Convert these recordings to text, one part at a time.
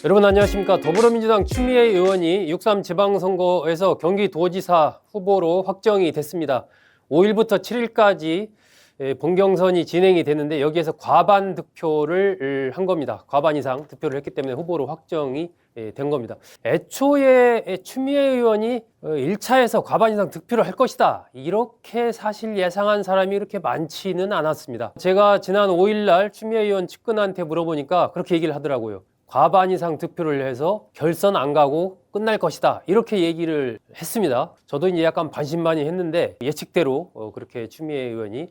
여러분 안녕하십니까. 더불어민주당 추미애 의원이 6.3 지방선거에서 경기도지사 후보로 확정이 됐습니다. 5일부터 7일까지 본경선이 진행이 됐는데 여기에서 과반 득표를 한 겁니다. 과반 이상 득표를 했기 때문에 후보로 확정이 된 겁니다. 애초에 추미애 의원이 1차에서 과반 이상 득표를 할 것이다, 이렇게 사실 예상한 사람이 이렇게 많지는 않았습니다. 제가 지난 5일날 추미애 의원 측근한테 물어보니까 그렇게 얘기를 하더라고요. 과반 이상 득표를 해서 결선 안 가고 끝날 것이다, 이렇게 얘기를 했습니다. 저도 이제 약간 반신반의했는데 예측대로 그렇게 추미애 의원이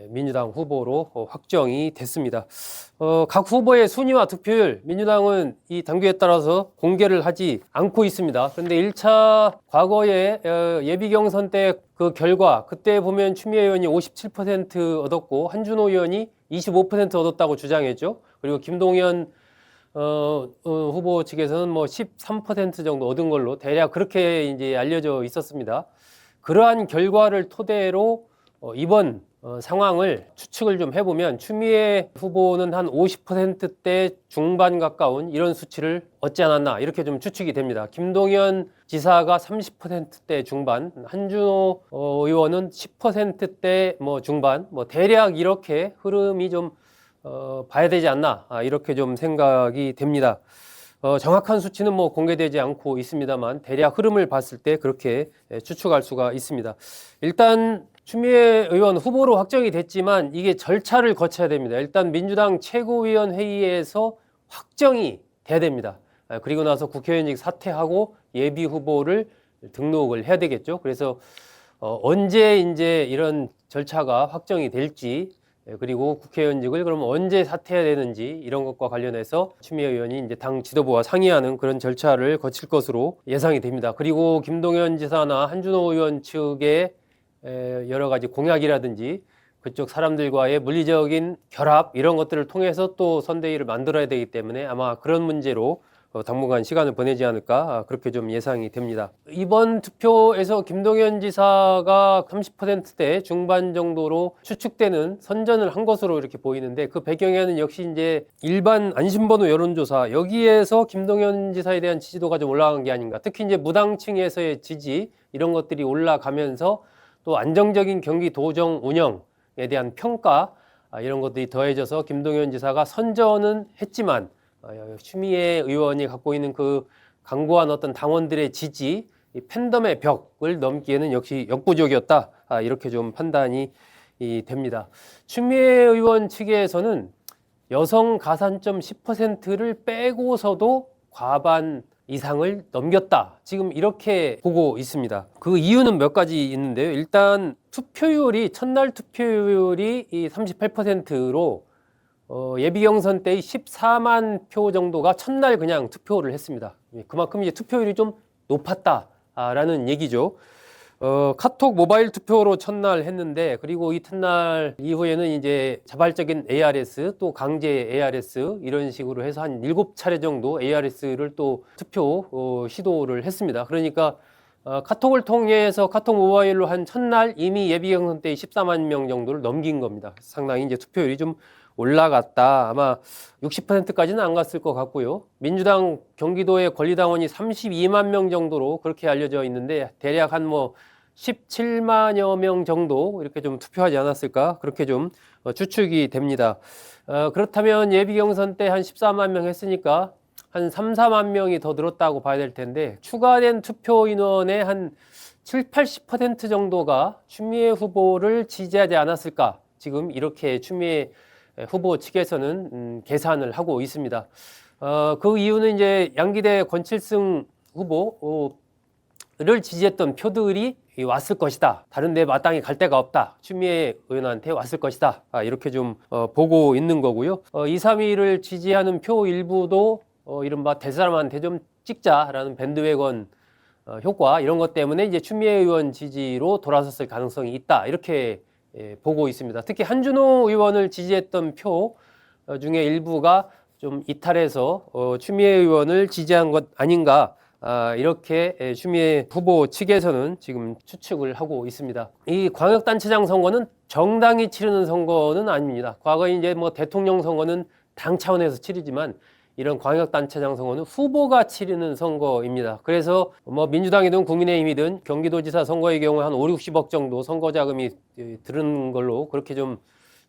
민주당 후보로 확정이 됐습니다. 각 후보의 순위와 득표율, 민주당은 이 당규에 따라서 공개를 하지 않고 있습니다. 그런데 1차 과거에 예비 경선 때 그 결과, 그때 보면 추미애 의원이 57% 얻었고 한준호 의원이 25% 얻었다고 주장했죠. 그리고 김동연 후보 측에서는 뭐 13% 정도 얻은 걸로 대략 그렇게 이제 알려져 있었습니다. 그러한 결과를 토대로 이번 상황을 추측을 좀 해보면 추미애 후보는 한 50%대 중반 가까운 이런 수치를 얻지 않았나, 이렇게 좀 추측이 됩니다. 김동연 지사가 30%대 중반, 한준호 의원은 10%대 뭐 중반, 뭐 대략 이렇게 흐름이 좀 봐야 되지 않나, 이렇게 좀 생각이 됩니다. 정확한 수치는 뭐 공개되지 않고 있습니다만 대략 흐름을 봤을 때 그렇게 추측할 수가 있습니다. 일단 추미애 의원 후보로 확정이 됐지만 이게 절차를 거쳐야 됩니다. 일단 민주당 최고위원회의에서 확정이 돼야 됩니다. 그리고 나서 국회의원직 사퇴하고 예비 후보를 등록을 해야 되겠죠. 그래서 언제 이제 이런 절차가 확정이 될지, 그리고 국회의원직을 그럼 언제 사퇴해야 되는지, 이런 것과 관련해서 추미애 의원이 이제 당 지도부와 상의하는 그런 절차를 거칠 것으로 예상이 됩니다. 그리고 김동연 지사나 한준호 의원 측의 여러 가지 공약이라든지 그쪽 사람들과의 물리적인 결합, 이런 것들을 통해서 또 선대위를 만들어야 되기 때문에 아마 그런 문제로 당분간 시간을 보내지 않을까, 그렇게 좀 예상이 됩니다. 이번 투표에서 김동연 지사가 30%대 중반 정도로 추측되는 선전을 한 것으로 이렇게 보이는데, 그 배경에는 역시 이제 일반 안심번호 여론조사, 여기에서 김동연 지사에 대한 지지도가 좀 올라간 게 아닌가. 특히 이제 무당층에서의 지지, 이런 것들이 올라가면서 또 안정적인 경기 도정 운영에 대한 평가, 이런 것들이 더해져서 김동연 지사가 선전은 했지만 추미애 의원이 갖고 있는 그 강고한 어떤 당원들의 지지, 이 팬덤의 벽을 넘기에는 역시 역부족이었다, 이렇게 좀 판단이 됩니다. 추미애 의원 측에서는 여성 가산점 10%를 빼고서도 과반 이상을 넘겼다, 지금 이렇게 보고 있습니다. 그 이유는 몇 가지 있는데요. 일단 투표율이, 첫날 투표율이 38%로 예비 경선 때의 14만 표 정도가 첫날 그냥 투표를 했습니다. 그만큼 이제 투표율이 좀 높았다라는 얘기죠. 카톡 모바일 투표로 첫날 했는데, 그리고 이튿날 이후에는 이제 자발적인 ARS, 또 강제 ARS, 이런 식으로 해서 한 7차례 정도 ARS를 또 투표 시도를 했습니다. 그러니까 카톡을 통해서 카톡 모바일로 한 첫날 이미 예비 경선 때의 14만 명 정도를 넘긴 겁니다. 상당히 이제 투표율이 좀 올라갔다. 아마 60%까지는 안 갔을 것 같고요. 민주당 경기도의 권리당원이 32만 명 정도로 그렇게 알려져 있는데 대략 한 뭐 17만여 명 정도 이렇게 좀 투표하지 않았을까, 그렇게 좀 추측이 됩니다. 그렇다면 예비 경선 때 한 14만 명 했으니까 한 3, 4만 명이 더 늘었다고 봐야 될 텐데, 추가된 투표 인원의 한 7, 80% 정도가 추미애 후보를 지지하지 않았을까, 지금 이렇게 추미애 후보 측에서는 계산을 하고 있습니다. 그 이유는 이제 양기대 권칠승 후보를 지지했던 표들이 왔을 것이다. 다른 데 마땅히 갈 데가 없다. 추미애 의원한테 왔을 것이다. 이렇게 좀 보고 있는 거고요. 2, 3위를 지지하는 표 일부도 이른바 대사람한테 좀 찍자라는 밴드웨건 효과, 이런 것 때문에 이제 추미애 의원 지지로 돌아섰을 가능성이 있다, 이렇게 보고 있습니다. 특히 한준호 의원을 지지했던 표 중에 일부가 좀 이탈해서 추미애 의원을 지지한 것 아닌가, 이렇게 추미애 후보 측에서는 지금 추측을 하고 있습니다. 이 광역단체장 선거는 정당이 치르는 선거는 아닙니다. 과거에 이제 뭐 대통령 선거는 당 차원에서 치르지만 이런 광역단체장 선거는 후보가 치르는 선거입니다. 그래서 뭐 민주당이든 국민의힘이든 경기도지사 선거의 경우 한 5, 60억 정도 선거 자금이 들은 걸로 그렇게 좀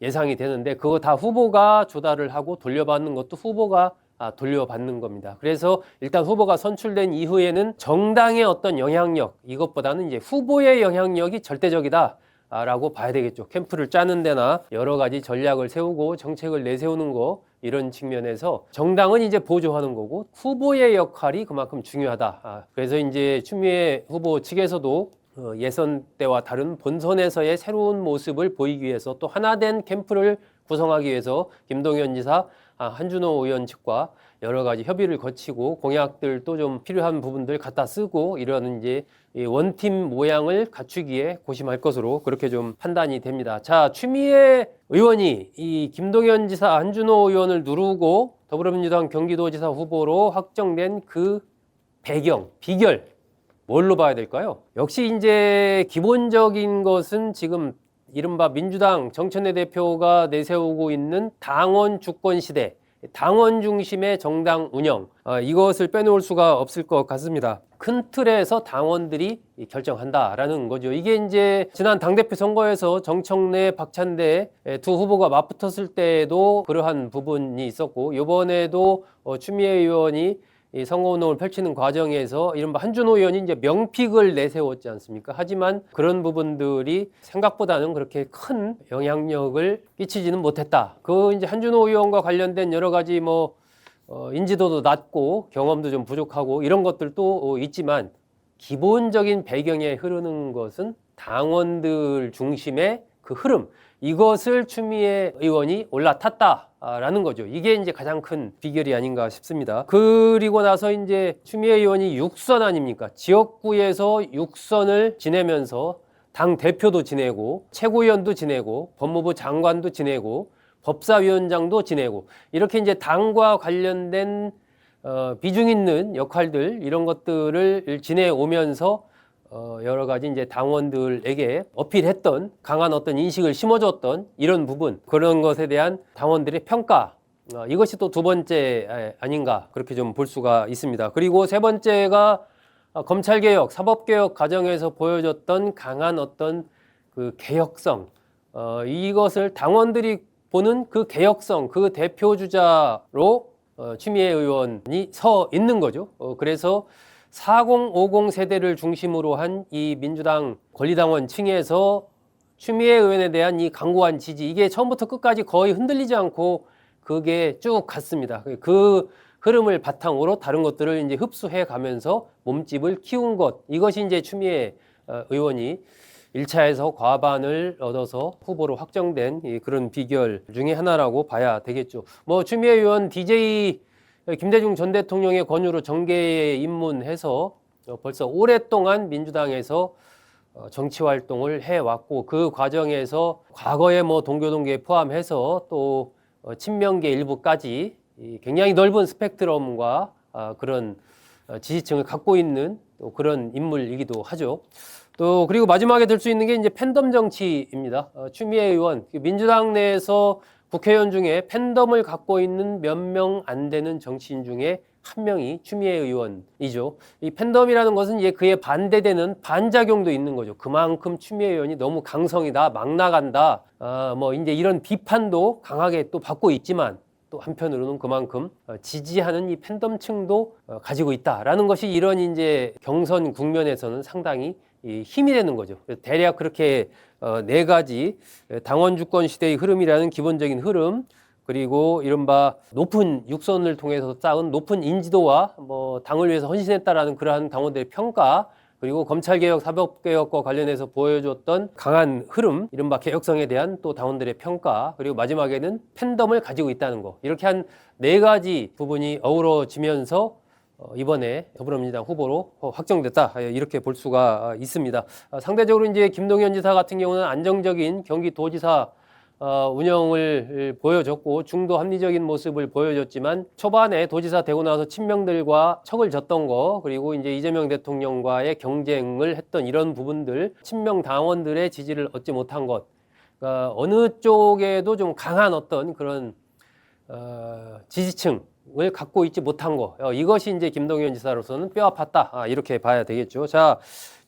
예상이 되는데, 그거 다 후보가 조달을 하고 돌려받는 것도 후보가 돌려받는 겁니다. 그래서 일단 후보가 선출된 이후에는 정당의 어떤 영향력, 이것보다는 이제 후보의 영향력이 절대적이다 라고 봐야 되겠죠. 캠프를 짜는 데나 여러 가지 전략을 세우고 정책을 내세우는 거, 이런 측면에서 정당은 이제 보조하는 거고 후보의 역할이 그만큼 중요하다. 그래서 이제 추미애 후보 측에서도 예선 때와 다른 본선에서의 새로운 모습을 보이기 위해서 또 하나된 캠프를 구성하기 위해서 김동연 지사, 한준호 의원 측과 여러 가지 협의를 거치고 공약들도 좀 필요한 부분들 갖다 쓰고 이런 이제 원팀 모양을 갖추기에 고심할 것으로 그렇게 좀 판단이 됩니다. 자, 추미애 의원이 이 김동연 지사, 한준호 의원을 누르고 더불어민주당 경기도지사 후보로 확정된 그 배경, 비결 뭘로 봐야 될까요? 역시 이제 기본적인 것은 지금 이른바 민주당 정천회 대표가 내세우고 있는 당원 주권 시대, 당원 중심의 정당 운영, 이것을 빼놓을 수가 없을 것 같습니다. 큰 틀에서 당원들이 결정한다라는 거죠. 이게 이제 지난 당대표 선거에서 정청래, 박찬대 두 후보가 맞붙었을 때에도 그러한 부분이 있었고, 이번에도 추미애 의원이 이 선거운동을 펼치는 과정에서 이른바 한준호 의원이 이제 명픽을 내세웠지 않습니까? 하지만 그런 부분들이 생각보다는 그렇게 큰 영향력을 끼치지는 못했다. 그 이제 한준호 의원과 관련된 여러 가지 뭐 인지도도 낮고 경험도 좀 부족하고 이런 것들도 있지만 기본적인 배경에 흐르는 것은 당원들 중심의 그 흐름, 이것을 추미애 의원이 올라탔다라는 거죠. 이게 이제 가장 큰 비결이 아닌가 싶습니다. 그리고 나서 이제 추미애 의원이 육선 아닙니까? 지역구에서 육선을 지내면서 당 대표도 지내고 최고위원도 지내고 법무부 장관도 지내고 법사위원장도 지내고 이렇게 이제 당과 관련된 비중 있는 역할들, 이런 것들을 지내오면서 여러 가지 이제 당원들에게 어필했던 강한 어떤 인식을 심어줬던 이런 부분, 그런 것에 대한 당원들의 평가, 이것이 또 두 번째 아닌가 그렇게 좀 볼 수가 있습니다. 그리고 세 번째가 검찰개혁, 사법개혁 과정에서 보여줬던 강한 어떤 그 개혁성, 이것을 당원들이 보는 그 개혁성, 그 대표주자로 추미애 의원이 서 있는 거죠. 그래서 4050 세대를 중심으로 한 이 민주당 권리당원 층에서 추미애 의원에 대한 이 강고한 지지, 이게 처음부터 끝까지 거의 흔들리지 않고 그게 쭉 갔습니다. 그 흐름을 바탕으로 다른 것들을 이제 흡수해 가면서 몸집을 키운 것, 이것이 이제 추미애 의원이 1차에서 과반을 얻어서 후보로 확정된 그런 비결 중에 하나라고 봐야 되겠죠. 뭐 추미애 의원 DJ 김대중 전 대통령의 권유로 정계에 입문해서 벌써 오랫동안 민주당에서 정치 활동을 해왔고, 그 과정에서 과거에 뭐 동교동계 포함해서 또 친명계 일부까지 굉장히 넓은 스펙트럼과 그런 지지층을 갖고 있는 또 그런 인물이기도 하죠. 또 그리고 마지막에 들 수 있는 게 이제 팬덤 정치입니다. 추미애 의원, 민주당 내에서 국회의원 중에 팬덤을 갖고 있는 몇 명 안 되는 정치인 중에 한 명이 추미애 의원이죠. 이 팬덤이라는 것은 이제 그에 반대되는 반작용도 있는 거죠. 그만큼 추미애 의원이 너무 강성이다, 막 나간다, 뭐 이제 이런 비판도 강하게 또 받고 있지만, 또 한편으로는 그만큼 지지하는 이 팬덤층도 가지고 있다라는 것이 이런 이제 경선 국면에서는 상당히 힘이 되는 거죠. 대략 그렇게 네 가지 당원 주권 시대의 흐름이라는 기본적인 흐름, 그리고 이른바 높은 육선을 통해서 쌓은 높은 인지도와 뭐 당을 위해서 헌신했다라는 그러한 당원들의 평가, 그리고 검찰개혁, 사법개혁과 관련해서 보여줬던 강한 흐름, 이른바 개혁성에 대한 또 당원들의 평가, 그리고 마지막에는 팬덤을 가지고 있다는 거, 이렇게 한 네 가지 부분이 어우러지면서 이번에 더불어민주당 후보로 확정됐다, 이렇게 볼 수가 있습니다. 상대적으로 이제 김동연 지사 같은 경우는 안정적인 경기도지사 운영을 보여줬고 중도 합리적인 모습을 보여줬지만, 초반에 도지사 되고 나서 친명들과 척을 졌던 거, 그리고 이제 이재명 대통령과의 경쟁을 했던 이런 부분들, 친명 당원들의 지지를 얻지 못한 것, 그러니까 어느 쪽에도 좀 강한 어떤 그런 지지층, 갖고 있지 못한 거, 이것이 이제 김동연 지사로서는 뼈 아팠다, 이렇게 봐야 되겠죠. 자,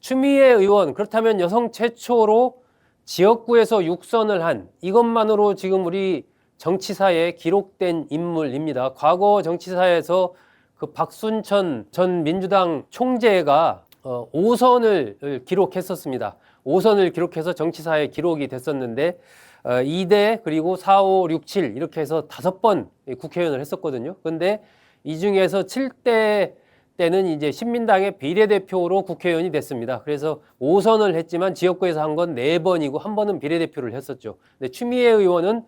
추미애 의원, 그렇다면 여성 최초로 지역구에서 육선을 한, 이것만으로 지금 우리 정치사에 기록된 인물입니다. 과거 정치사에서 그 박순천 전 민주당 총재가 5선을 기록했었습니다. 5선을 기록해서 정치사에 기록이 됐었는데 2대 그리고 4, 5, 6, 7 이렇게 해서 5번 국회의원을 했었거든요. 그런데 이 중에서 7대 때는 이제 신민당의 비례대표로 국회의원이 됐습니다. 그래서 5선을 했지만 지역구에서 한 건 4번이고 한 번은 비례대표를 했었죠. 근데 추미애 의원은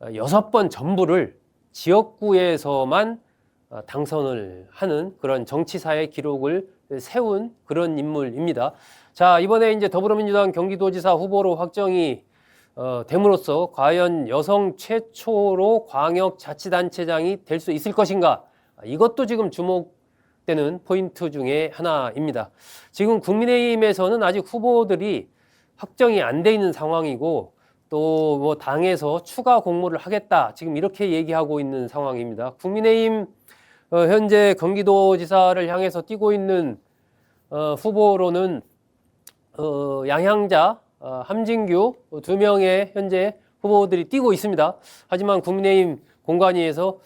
6번 전부를 지역구에서만 당선을 하는 그런 정치사의 기록을 세운 그런 인물입니다. 자, 이번에 이제 더불어민주당 경기도지사 후보로 확정이 됨으로써 과연 여성 최초로 광역자치단체장이 될 수 있을 것인가? 이것도 지금 주목되는 포인트 중에 하나입니다. 지금 국민의힘에서는 아직 후보들이 확정이 안 돼 있는 상황이고 또 뭐 당에서 추가 공모를 하겠다 지금 이렇게 얘기하고 있는 상황입니다. 국민의힘 현재 경기도지사를 향해서 뛰고 있는 후보로는 양향자, 함진규 2명의 현재 후보들이 뛰고 있습니다. 하지만 국민의힘 공관위에서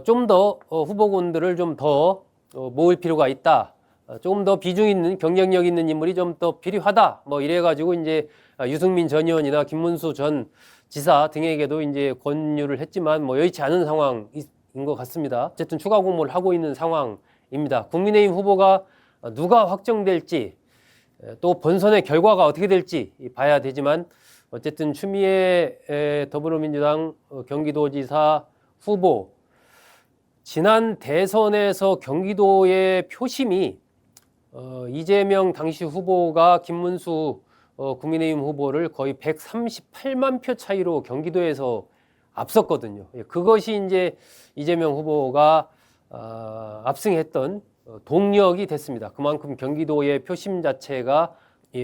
좀 더 후보군들을 좀 더 모을 필요가 있다. 조금 더 비중 있는 경쟁력 있는 인물이 좀 더 필요하다. 뭐 이래가지고 이제 유승민 전 의원이나 김문수 전 지사 등에게도 이제 권유를 했지만 뭐 여의치 않은 상황인 것 같습니다. 어쨌든 추가 공모를 하고 있는 상황입니다. 국민의힘 후보가 누가 확정될지 또 본선의 결과가 어떻게 될지 봐야 되지만 어쨌든 추미애 더불어민주당 경기도지사 후보 지난 대선에서 경기도의 표심이 이재명 당시 후보가 김문수 국민의힘 후보를 거의 138만 표 차이로 경기도에서 앞섰거든요. 그것이 이제 이재명 후보가 압승했던 동력이 됐습니다. 그만큼 경기도의 표심 자체가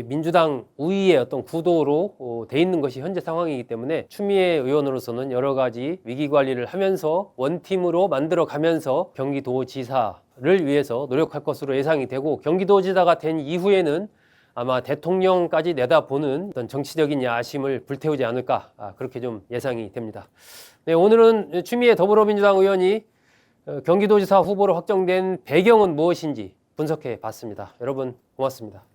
민주당 우위의 어떤 구도로 돼 있는 것이 현재 상황이기 때문에 추미애 의원으로서는 여러 가지 위기 관리를 하면서 원팀으로 만들어 가면서 경기도지사를 위해서 노력할 것으로 예상이 되고 경기도지사가 된 이후에는 아마 대통령까지 내다보는 어떤 정치적인 야심을 불태우지 않을까 그렇게 좀 예상이 됩니다. 네, 오늘은 추미애 더불어민주당 의원이 경기도지사 후보로 확정된 배경은 무엇인지 분석해 봤습니다. 여러분 고맙습니다.